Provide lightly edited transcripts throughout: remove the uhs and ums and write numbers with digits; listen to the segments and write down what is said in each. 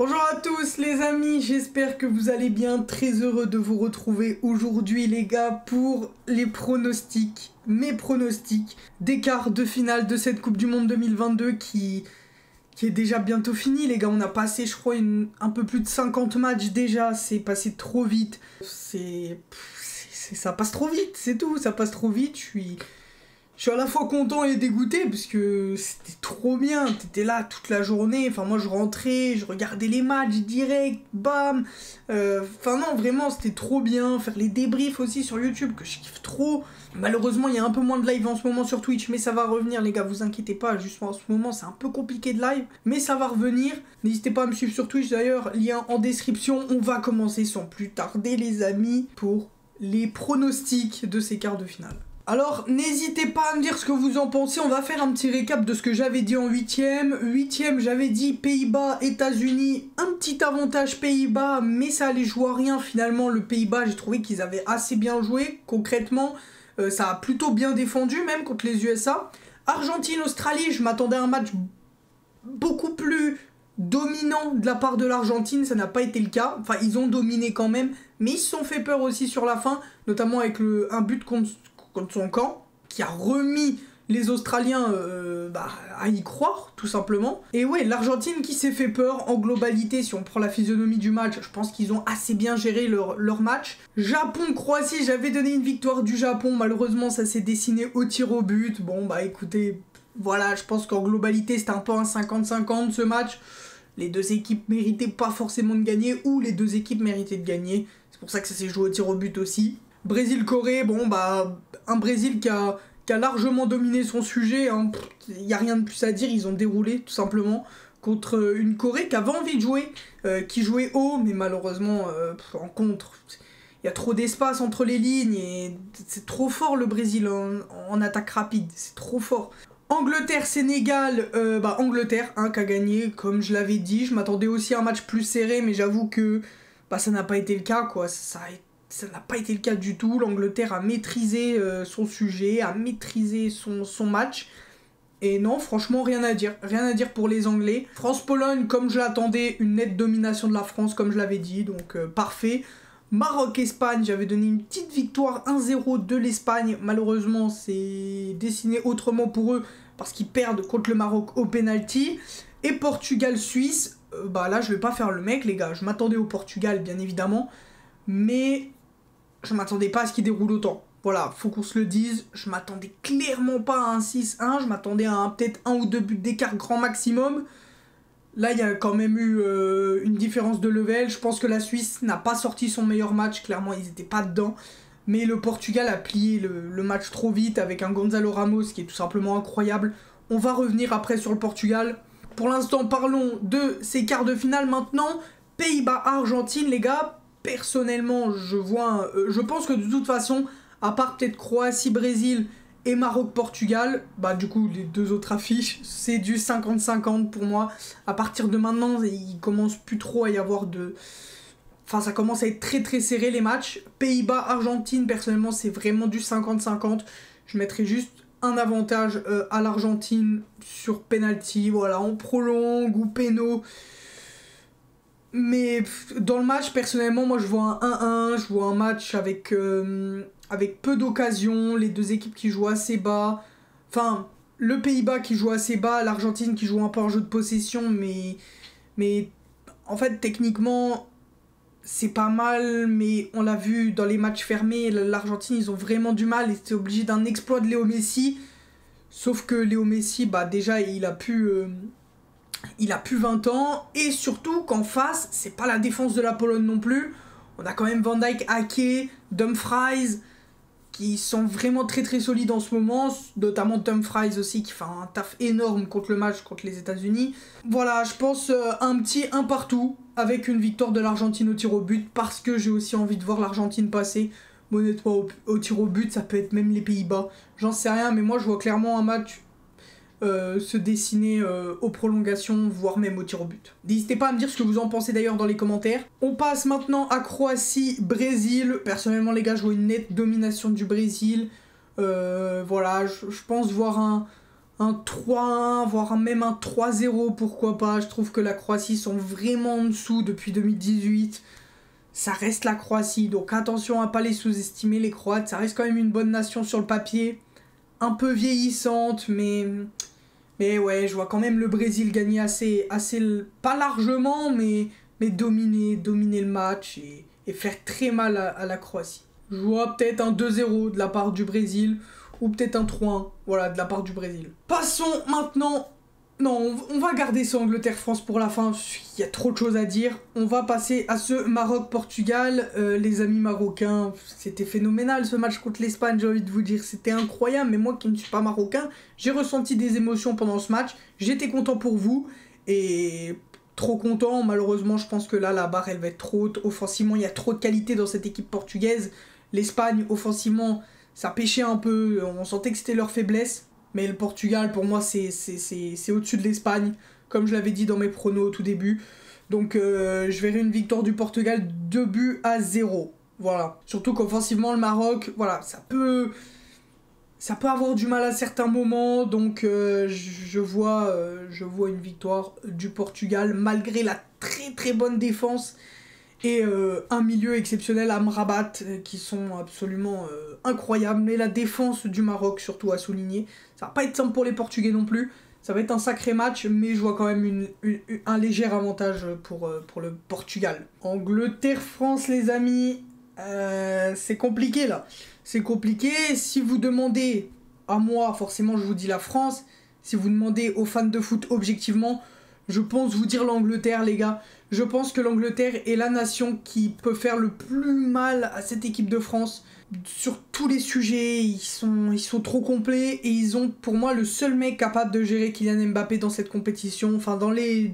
Bonjour à tous les amis, j'espère que vous allez bien, très heureux de vous retrouver aujourd'hui les gars pour les pronostics, mes pronostics des quarts de finale de cette Coupe du Monde 2022 qui est déjà bientôt fini les gars. On a passé je crois un peu plus de 50 matchs déjà, c'est passé trop vite, ça passe trop vite, c'est tout, ça passe trop vite, je suis à la fois content et dégoûté parce que c'était trop bien, t'étais là toute la journée, enfin moi je rentrais, je regardais les matchs direct, bam, enfin non vraiment c'était trop bien, faire les débriefs aussi sur YouTube que je kiffe trop. Malheureusement il y a un peu moins de live en ce moment sur Twitch mais ça va revenir les gars, vous inquiétez pas, juste en ce moment c'est un peu compliqué de live mais ça va revenir. N'hésitez pas à me suivre sur Twitch d'ailleurs, lien en description. On va commencer sans plus tarder les amis pour les pronostics de ces quarts de finale. Alors, n'hésitez pas à me dire ce que vous en pensez, on va faire un petit récap de ce que j'avais dit en 8ème. 8ème, j'avais dit Pays-Bas, États-Unis, un petit avantage Pays-Bas, mais ça allait jouer à rien finalement. Le Pays-Bas, j'ai trouvé qu'ils avaient assez bien joué, concrètement, ça a plutôt bien défendu même contre les USA. Argentine, Australie, je m'attendais à un match beaucoup plus dominant de la part de l'Argentine, ça n'a pas été le cas. Enfin, ils ont dominé quand même, mais ils se sont fait peur aussi sur la fin, notamment avec un but contre son camp, qui a remis les Australiens à y croire, tout simplement. Et ouais, l'Argentine qui s'est fait peur en globalité, si on prend la physionomie du match, je pense qu'ils ont assez bien géré leur match. Japon-Croatie, j'avais donné une victoire du Japon, malheureusement ça s'est dessiné au tir au but. Bon bah écoutez, voilà, je pense qu'en globalité c'était un peu un 50-50 ce match. Les deux équipes méritaient pas forcément de gagner, ou les deux équipes méritaient de gagner. C'est pour ça que ça s'est joué au tir au but aussi. Brésil-Corée, bon bah un Brésil qui a largement dominé son sujet, hein. Il n'y a rien de plus à dire, ils ont déroulé tout simplement contre une Corée qui avait envie de jouer, qui jouait haut, mais malheureusement en contre, il y a trop d'espace entre les lignes et c'est trop fort le Brésil en attaque rapide, c'est trop fort. Angleterre-Sénégal, Angleterre qui a gagné, comme je l'avais dit, je m'attendais aussi à un match plus serré, mais j'avoue que ça n'a pas été le cas, quoi. Ça n'a pas été le cas du tout. L'Angleterre a maîtrisé son sujet, a maîtrisé son match. Et non, franchement, rien à dire. Rien à dire pour les Anglais. France-Pologne, comme je l'attendais, une nette domination de la France, comme je l'avais dit, donc parfait. Maroc-Espagne, j'avais donné une petite victoire 1-0 de l'Espagne. Malheureusement, c'est dessiné autrement pour eux, parce qu'ils perdent contre le Maroc au penalty. Et Portugal-Suisse, là, je vais pas faire le mec, les gars. Je m'attendais au Portugal, bien évidemment. Mais je m'attendais pas à ce qu'il déroule autant. Voilà, faut qu'on se le dise, je m'attendais clairement pas à un 6-1, je m'attendais à peut-être 1 ou 2 buts d'écart grand maximum. Là, il y a quand même eu une différence de level. Je pense que la Suisse n'a pas sorti son meilleur match, clairement ils étaient pas dedans. Mais le Portugal a plié le match trop vite avec un Gonzalo Ramos qui est tout simplement incroyable. On va revenir après sur le Portugal. Pour l'instant, parlons de ces quarts de finale maintenant. Pays-Bas-Argentine, les gars. Personnellement, je pense que de toute façon, à part peut-être Croatie-Brésil et Maroc-Portugal, du coup, les deux autres affiches, c'est du 50-50 pour moi. À partir de maintenant, il commence plus trop à y avoir de... Enfin, ça commence à être très très serré les matchs. Pays-Bas-Argentine, personnellement, c'est vraiment du 50-50. Je mettrais juste un avantage à l'Argentine sur penalty, voilà, en prolongue ou péno. Mais dans le match, personnellement, moi je vois un 1-1, je vois un match avec peu d'occasions, les deux équipes qui jouent assez bas. Enfin, le Pays-Bas qui joue assez bas, l'Argentine qui joue un peu en jeu de possession, mais en fait, techniquement, c'est pas mal, mais on l'a vu dans les matchs fermés, l'Argentine, ils ont vraiment du mal, et c'était obligé d'un exploit de Léo Messi. Sauf que Léo Messi, déjà, il a plus 20 ans, et surtout qu'en face, c'est pas la défense de la Pologne non plus. On a quand même Van Dijk, Ake, Dumfries, qui sont vraiment très très solides en ce moment, notamment Dumfries aussi, qui fait un taf énorme contre le match contre les États-Unis. Voilà, je pense un petit 1 partout, avec une victoire de l'Argentine au tir au but, parce que j'ai aussi envie de voir l'Argentine passer. Honnêtement, au tir au but, ça peut être même les Pays-Bas. J'en sais rien, mais moi je vois clairement un match se dessiner aux prolongations, voire même au tir au but. N'hésitez pas à me dire ce que vous en pensez d'ailleurs dans les commentaires. On passe maintenant à Croatie-Brésil. Personnellement les gars, je vois une nette domination du Brésil. Voilà, je pense voir un 3-1, voire même un 3-0, pourquoi pas. Je trouve que la Croatie sont vraiment en dessous depuis 2018. Ça reste la Croatie, donc attention à pas les sous-estimer, les Croates. Ça reste quand même une bonne nation sur le papier. Un peu vieillissante, mais ouais, je vois quand même le Brésil gagner assez pas largement, mais dominer le match et faire très mal à la Croatie. Je vois peut-être un 2-0 de la part du Brésil, ou peut-être un 3-1, voilà, de la part du Brésil. Passons maintenant... Non, on va garder ce Angleterre-France pour la fin, il y a trop de choses à dire. On va passer à ce Maroc-Portugal. Les amis marocains, c'était phénoménal ce match contre l'Espagne, j'ai envie de vous dire, c'était incroyable. Mais moi qui ne suis pas marocain, j'ai ressenti des émotions pendant ce match. J'étais content pour vous, et trop content. Malheureusement, je pense que là, la barre, elle va être trop haute. Offensivement, il y a trop de qualité dans cette équipe portugaise. L'Espagne, offensivement, ça pêchait un peu, on sentait que c'était leur faiblesse. Mais le Portugal, pour moi, c'est au-dessus de l'Espagne, comme je l'avais dit dans mes pronos au tout début. Donc, je verrai une victoire du Portugal 2-0. Voilà. Surtout qu'offensivement, le Maroc, voilà, ça peut avoir du mal à certains moments. Donc, je vois une victoire du Portugal, malgré la très très bonne défense. Et un milieu exceptionnel, Amrabat, qui sont absolument incroyables. Mais la défense du Maroc, surtout, à souligner. Ça va pas être simple pour les Portugais non plus. Ça va être un sacré match, mais je vois quand même un léger avantage pour le Portugal. Angleterre-France, les amis, c'est compliqué là. C'est compliqué. Si vous demandez à moi, forcément, je vous dis la France. Si vous demandez aux fans de foot objectivement, je pense vous dire l'Angleterre, les gars. Je pense que l'Angleterre est la nation qui peut faire le plus mal à cette équipe de France. Sur tous les sujets, ils sont trop complets et ils ont pour moi le seul mec capable de gérer Kylian Mbappé dans cette compétition. Enfin, dans les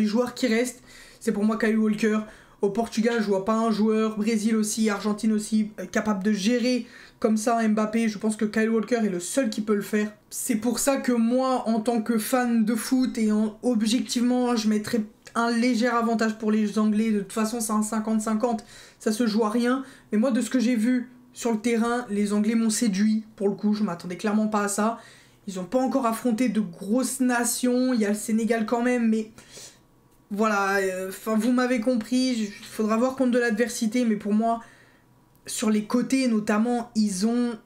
joueurs qui restent, c'est pour moi Kyle Walker. Au Portugal, je vois pas un joueur, Brésil aussi, Argentine aussi, capable de gérer comme ça Mbappé. Je pense que Kyle Walker est le seul qui peut le faire. C'est pour ça que moi, en tant que fan de foot et objectivement, je mettrais un léger avantage pour les Anglais. De toute façon, c'est un 50-50, ça se joue à rien. Mais moi, de ce que j'ai vu sur le terrain, les Anglais m'ont séduit. Pour le coup, je m'attendais clairement pas à ça. Ils n'ont pas encore affronté de grosses nations. Il y a le Sénégal quand même, mais voilà. Vous m'avez compris. Il faudra voir contre de l'adversité, mais pour moi, sur les côtés notamment, ils ont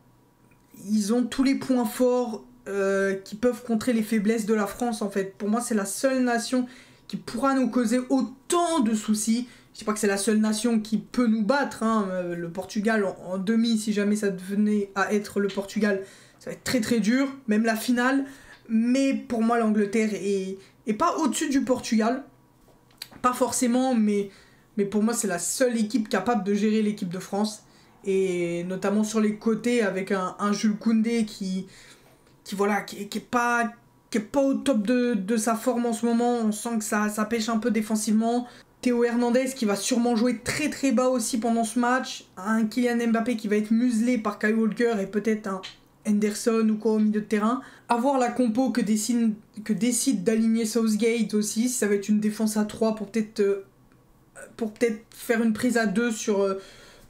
tous les points forts qui peuvent contrer les faiblesses de la France, en fait. Pour moi, c'est la seule nation qui pourra nous causer autant de soucis. Je dis pas que c'est la seule nation qui peut nous battre, hein. Le Portugal en demi, si jamais ça devenait à être le Portugal, ça va être très très dur, même la finale. Mais pour moi, l'Angleterre est pas au-dessus du Portugal, pas forcément, mais pour moi, c'est la seule équipe capable de gérer l'équipe de France. Et notamment sur les côtés, avec un Jules Koundé qui est pas au top de sa forme en ce moment. On sent que ça pêche un peu défensivement. Théo Hernandez qui va sûrement jouer très très bas aussi pendant ce match. Un Kylian Mbappé qui va être muselé par Kyle Walker et peut-être un Henderson ou quoi au milieu de terrain. À voir la compo que décide d'aligner Southgate aussi. Si ça va être une défense à 3 pour peut-être faire une prise à 2 sur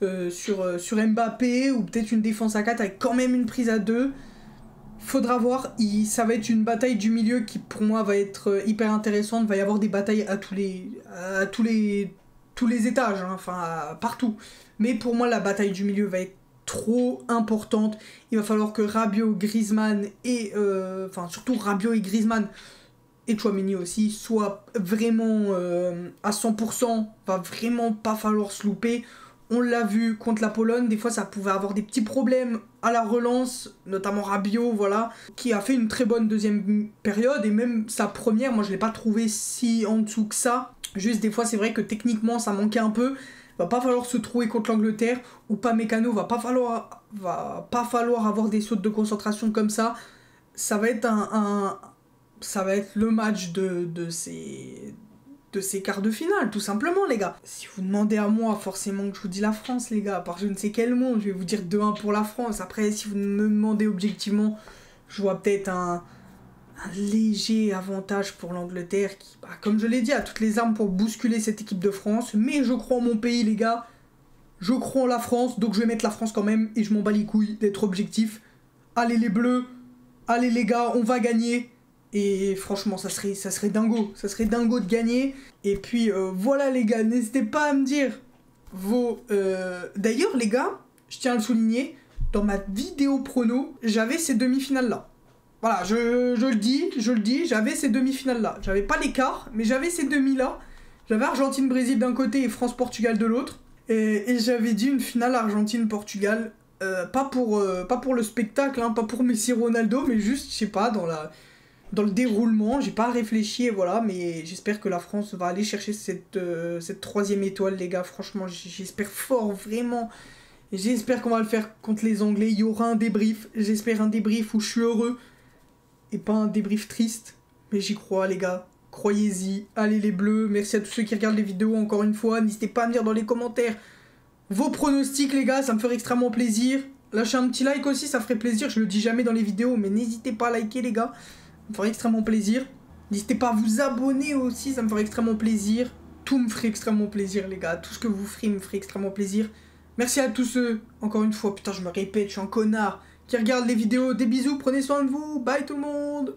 Mbappé, ou peut-être une défense à 4 avec quand même une prise à 2. Faudra voir, ça va être une bataille du milieu qui pour moi va être hyper intéressante. Il va y avoir des batailles à tous les étages, hein, enfin partout. Mais pour moi la bataille du milieu va être trop importante. Il va falloir que Rabiot, Griezmann et surtout Rabiot et Griezmann et Tchouaméni aussi soient vraiment à 100%. Va vraiment pas falloir se louper. On l'a vu contre la Pologne, des fois ça pouvait avoir des petits problèmes à la relance, notamment Rabiot, voilà, qui a fait une très bonne deuxième période, et même sa première, moi je l'ai pas trouvé si en dessous que ça. Juste des fois c'est vrai que techniquement ça manquait un peu. Va pas falloir se trouver contre l'Angleterre, ou pas Mécano, va pas falloir avoir des sautes de concentration comme ça. Ça va être ça va être le match de ces quarts de finale, tout simplement, les gars. Si vous demandez à moi, forcément que je vous dis la France, les gars, par je ne sais quel monde, je vais vous dire 2-1 pour la France. Après, si vous me demandez objectivement, je vois peut-être un léger avantage pour l'Angleterre qui, comme je l'ai dit, a toutes les armes pour bousculer cette équipe de France. Mais je crois en mon pays, les gars. Je crois en la France, donc je vais mettre la France quand même, et je m'en bats les couilles d'être objectif. Allez les Bleus, allez les gars, on va gagner. Et franchement, ça serait dingo. Ça serait dingo de gagner. Et puis voilà les gars, n'hésitez pas à me dire vos... D'ailleurs les gars, je tiens à le souligner, dans ma vidéo prono, j'avais ces demi-finales là. Voilà, je le dis, j'avais ces demi-finales là. J'avais pas l'écart, mais j'avais ces demi là. J'avais Argentine-Brésil d'un côté et France-Portugal de l'autre. Et j'avais dit une finale Argentine-Portugal. Pas pour le spectacle, hein, pas pour Messi Ronaldo, mais juste, je sais pas, dans le déroulement, j'ai pas réfléchi et voilà, mais j'espère que la France va aller chercher cette 3e étoile, les gars. Franchement, j'espère fort, vraiment. J'espère qu'on va le faire contre les Anglais. Il y aura un débrief. J'espère un débrief où je suis heureux et pas un débrief triste. Mais j'y crois, les gars. Croyez-y. Allez, les Bleus. Merci à tous ceux qui regardent les vidéos encore une fois. N'hésitez pas à me dire dans les commentaires vos pronostics, les gars. Ça me ferait extrêmement plaisir. Lâchez un petit like aussi, ça ferait plaisir. Je le dis jamais dans les vidéos, mais n'hésitez pas à liker, les gars. Ça me ferait extrêmement plaisir. N'hésitez pas à vous abonner aussi, ça me ferait extrêmement plaisir. Tout me ferait extrêmement plaisir, les gars. Tout ce que vous ferez me ferait extrêmement plaisir. Merci à tous ceux, encore une fois, putain, je me répète, je suis un connard, qui regardent les vidéos. Des bisous, prenez soin de vous. Bye tout le monde.